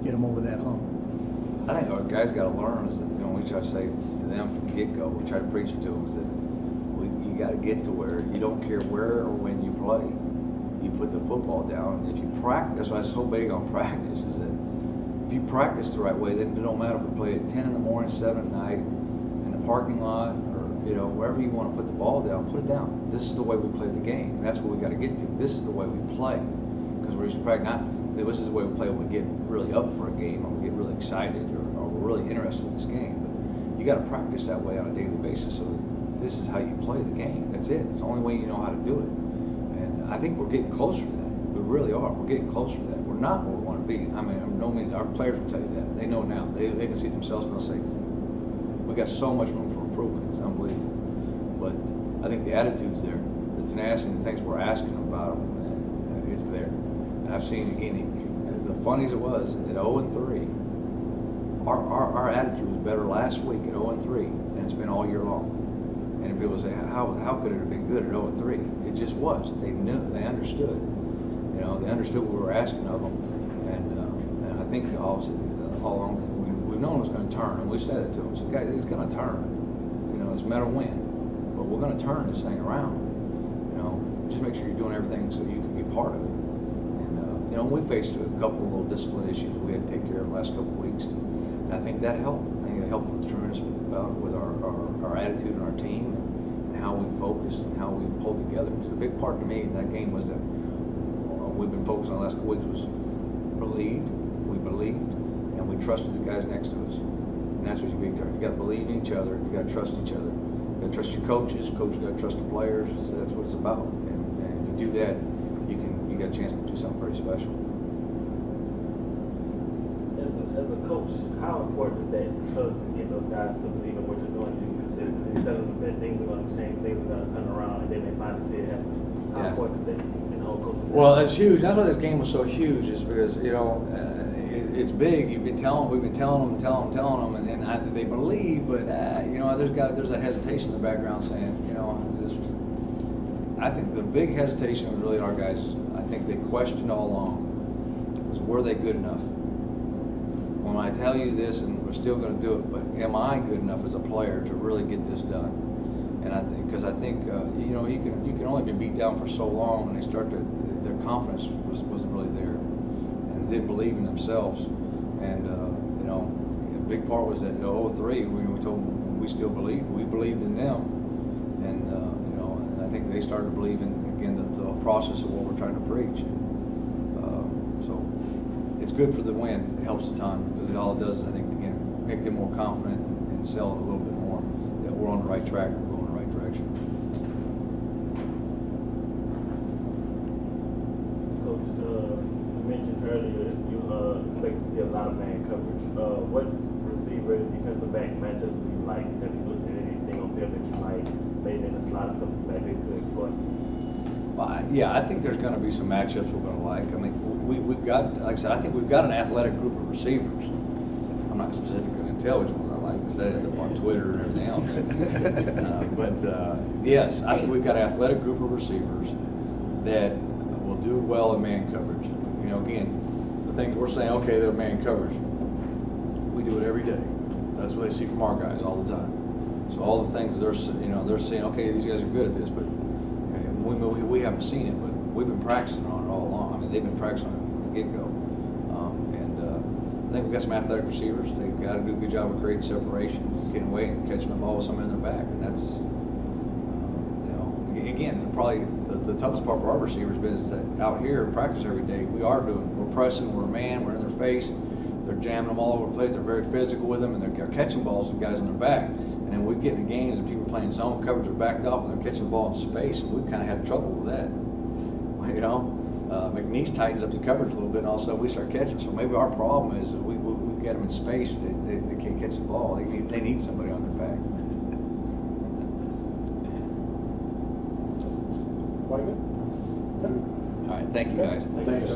get them over that hump? I think our guys got to learn is that, you know, we try to say to them from the get-go, we try to preach it to them, is that you got to get to where you don't care where or when you play. You put the football down, and if you practice, that's why I'm so big on practice, is that if you practice the right way, then it don't matter if we play at 10 in the morning, 7 at night, in the parking lot, or, you know, wherever you want to put the ball down, put it down. This is the way we play the game, and that's what we got to get to. This is the way we play, because we're just practicing. This is the way we play when we get really up for a game, or we get really excited, or we're really interested in this game. But you got to practice that way on a daily basis, so this is how you play the game. That's it. It's the only way you know how to do it. And I think we're getting closer to that. We really are. We're getting closer to that. We're not where we want to be. I mean, no means our players will tell you that. They know now. They can see themselves and they'll say, we got so much room for improvement. It's unbelievable. But I think the attitude's there. The tenacity and the things we're asking about them, it's there. And I've seen, again, the funny as it was, at 0-3, our attitude was better last week at 0-3 than it's been all year long. And people say, how could it have been good at 0-3? It just was. They knew, they understood. You know, they understood what we were asking of them. And I think all along we've known it was going to turn, and we said it to them. So guys, it's going to turn. You know, it's no matter when, but we're going to turn this thing around. You know, just make sure you're doing everything so you can be part of it. And you know, we faced a couple of little discipline issues we had to take care of the last couple of weeks. And I think that helped. I think it helped with tremendous with our attitude and our team, and how we focused and how we pulled together. Because the big part to me in that game was that we've been focused on the last couple weeks was we believed, and we trusted the guys next to us. And that's what you big there. You got to believe in each other. You got to trust each other. You got to trust your coaches. Coaches got to trust the players. So that's what it's about. And if you do that, you got a chance to do something pretty special. As a coach, how important is that trust to get those guys to believe in what you're doing? Consistently telling them that things are going to change, things are going to turn around, and then they finally see it happen. How important is that in the whole coaching? Well, it's huge. That's why this game was so huge, is because, you know, it's big. We've been telling them, and they believe, but you know, there's a hesitation in the background saying, you know, I think the big hesitation was really our guys. I think they questioned all along, was were they good enough? When I tell you this, and we're still going to do it, but am I good enough as a player to really get this done? And I think, because I think you know, you can only be beat down for so long, and they start to, their confidence wasn't really there, and they didn't believe in themselves. And you know, a big part was that 0-3, we told them we still believed, we believed in them, and you know, and I think they started to believe in, again, the process of what we're trying to preach. So it's good for the win. It helps the time, because all it does is, I think, again, make them more confident and sell it a little bit more that we're on the right track, we're going in the right direction. Coach, you mentioned earlier you expect to see a lot of man coverage. What receiver, defensive back matchups do you like? Have you looked at anything on film that you like? Maybe in a slot or something like that to explore? Well, yeah, I think there's going to be some matchups we're going to like. I mean, we've got, like I said, I think we've got an athletic group of receivers. I'm not specifically going to tell which ones I like, because that is up on Twitter and everything else. But yes, I think we've got an athletic group of receivers that will do well in man coverage. You know, again, the things we're saying, okay, they're man coverage. We do it every day. That's what they see from our guys all the time. So all the things that they're saying, okay, these guys are good at this, but we haven't seen it, but we've been practicing on it all along. I mean, they've been practicing on it from the get-go. I think we've got some athletic receivers. They've got to do a good job of creating separation, getting away and catching the ball with somebody in their back. And that's, you know, again, probably the toughest part for our receivers is that out here in practice every day, we're pressing, we're a man, we're in their face. They're jamming them all over the place. They're very physical with them, and they're catching balls with guys in their back. And then we get in games and people playing zone coverage are backed off and they're catching the ball in space, and we've kind of had trouble with that. You know, McNeese tightens up the coverage a little bit, and all of a sudden we start catching. So maybe our problem is we get them in space, they can't catch the ball. They need somebody on their back. Quite good. All right, thank you guys. Thanks.